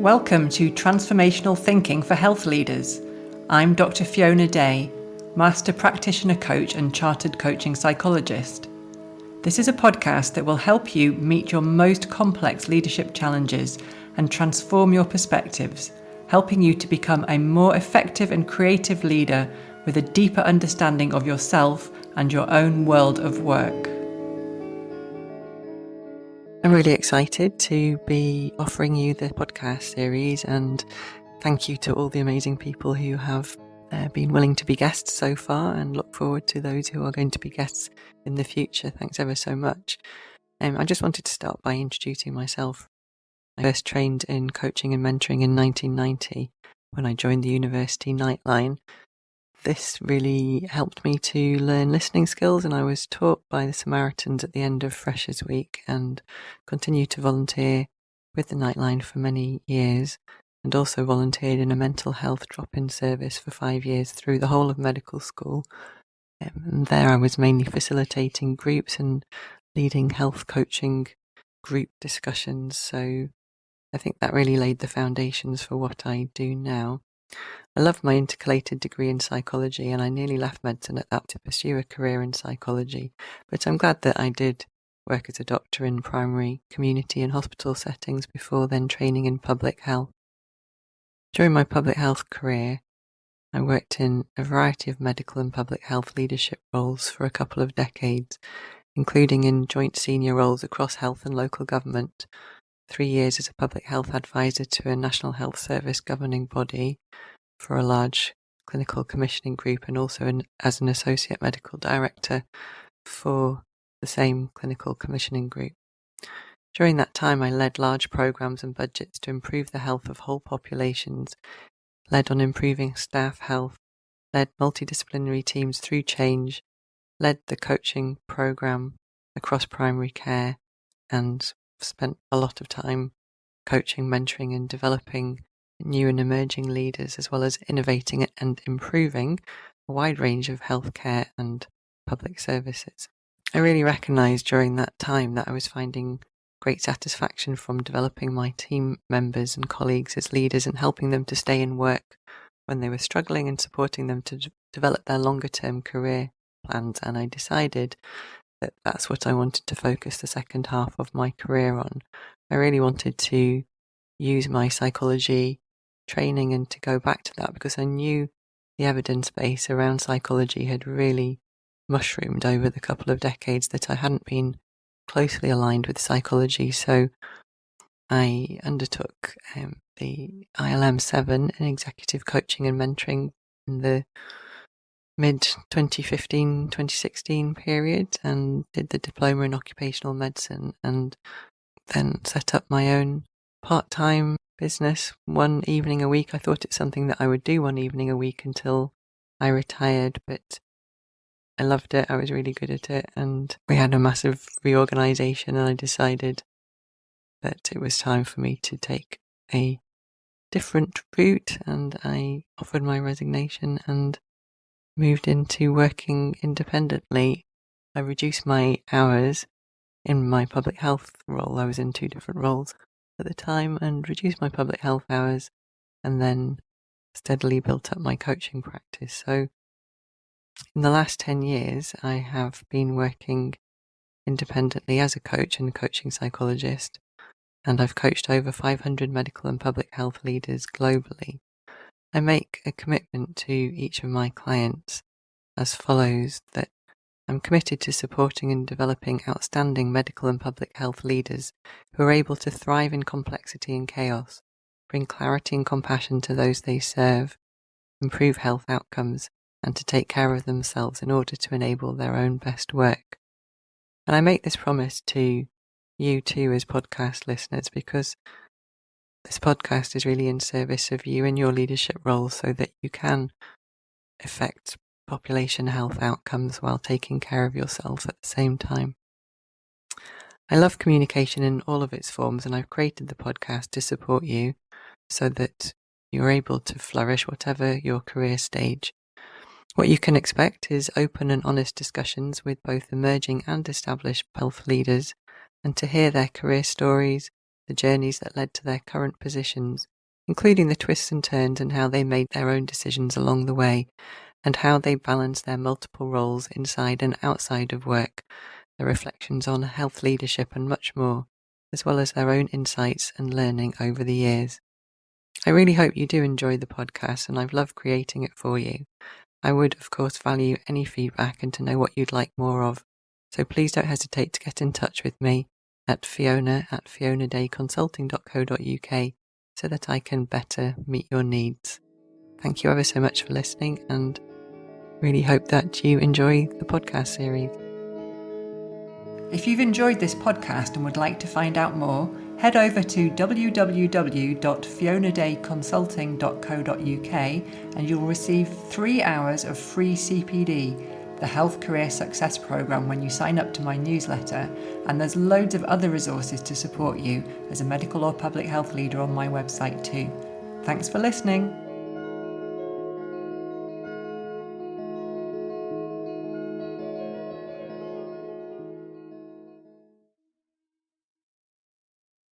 Welcome to Transformational Thinking for Health Leaders. I'm Dr. Fiona Day, Master Practitioner Coach and Chartered Coaching Psychologist. This is a podcast that will help you meet your most complex leadership challenges and transform your perspectives, helping you to become a more effective and creative leader with a deeper understanding of yourself and your own world of work. I'm really excited to be offering you the podcast series, and thank you to all the amazing people who have been willing to be guests so far, and look forward to those who are going to be guests in the future. Thanks ever so much. I just wanted to start by introducing myself. I first trained in coaching and mentoring in 1990 when I joined the University Nightline. This really helped me to learn listening skills, and I was taught by the Samaritans at the end of Freshers Week and continued to volunteer with the Nightline for many years, and also volunteered in a mental health drop-in service for 5 years through the whole of medical school. And there I was mainly facilitating groups and leading health coaching group discussions, so I think that really laid the foundations for what I do now. I love my intercalated degree in psychology, and I nearly left medicine at that to pursue a career in psychology, but I'm glad that I did work as a doctor in primary, community and hospital settings before then training in public health. During my public health career, I worked in a variety of medical and public health leadership roles for a couple of decades, including in joint senior roles across health and local government, 3 years as a public health advisor to a National Health Service governing body for a large clinical commissioning group, and also as an associate medical director for the same clinical commissioning group. During that time, I led large programs and budgets to improve the health of whole populations, led on improving staff health, led multidisciplinary teams through change, led the coaching program across primary care, and spent a lot of time coaching, mentoring and developing new and emerging leaders, as well as innovating and improving a wide range of healthcare and public services. I really recognised during that time that I was finding great satisfaction from developing my team members and colleagues as leaders and helping them to stay in work when they were struggling and supporting them to develop their longer term career plans. And I decided that that's what I wanted to focus the second half of my career on. I really wanted to use my psychology training and to go back to that, because I knew the evidence base around psychology had really mushroomed over the couple of decades that I hadn't been closely aligned with psychology. So I undertook the ILM 7 in executive coaching and mentoring in the mid-2015-2016 period, and did the diploma in occupational medicine, and then set up my own part-time business one evening a week. I thought it's something that I would do one evening a week until I retired, but I loved it. I was really good at it, and we had a massive reorganisation, and I decided that it was time for me to take a different route, and I offered my resignation and moved into working independently. I reduced my hours in my public health role. I was in 2 different roles at the time, and reduced my public health hours, and then steadily built up my coaching practice. So in the last 10 years, I have been working independently as a coach and a coaching psychologist, and I've coached over 500 medical and public health leaders globally. I make a commitment to each of my clients as follows: that I'm committed to supporting and developing outstanding medical and public health leaders who are able to thrive in complexity and chaos, bring clarity and compassion to those they serve, improve health outcomes, and to take care of themselves in order to enable their own best work. And I make this promise to you too as podcast listeners, because this podcast is really in service of you in your leadership roles, so that you can affect population health outcomes while taking care of yourself at the same time. I love communication in all of its forms, and I've created the podcast to support you so that you're able to flourish whatever your career stage. What you can expect is open and honest discussions with both emerging and established health leaders, and to hear their career stories, the journeys that led to their current positions, including the twists and turns and how they made their own decisions along the way, and how they balance their multiple roles inside and outside of work, their reflections on health leadership and much more, as well as their own insights and learning over the years. I really hope you do enjoy the podcast, and I've loved creating it for you. I would, of course, value any feedback and to know what you'd like more of, so please don't hesitate to get in touch with me at fiona@fionadayconsulting.co.uk so that I can better meet your needs. Thank you ever so much for listening, and really hope that you enjoy the podcast series. If you've enjoyed this podcast and would like to find out more, head over to www.fionadayconsulting.co.uk and you'll receive 3 hours of free CPD, the Health Career Success Programme, when you sign up to my newsletter, and there's loads of other resources to support you as a medical or public health leader on my website too. Thanks for listening.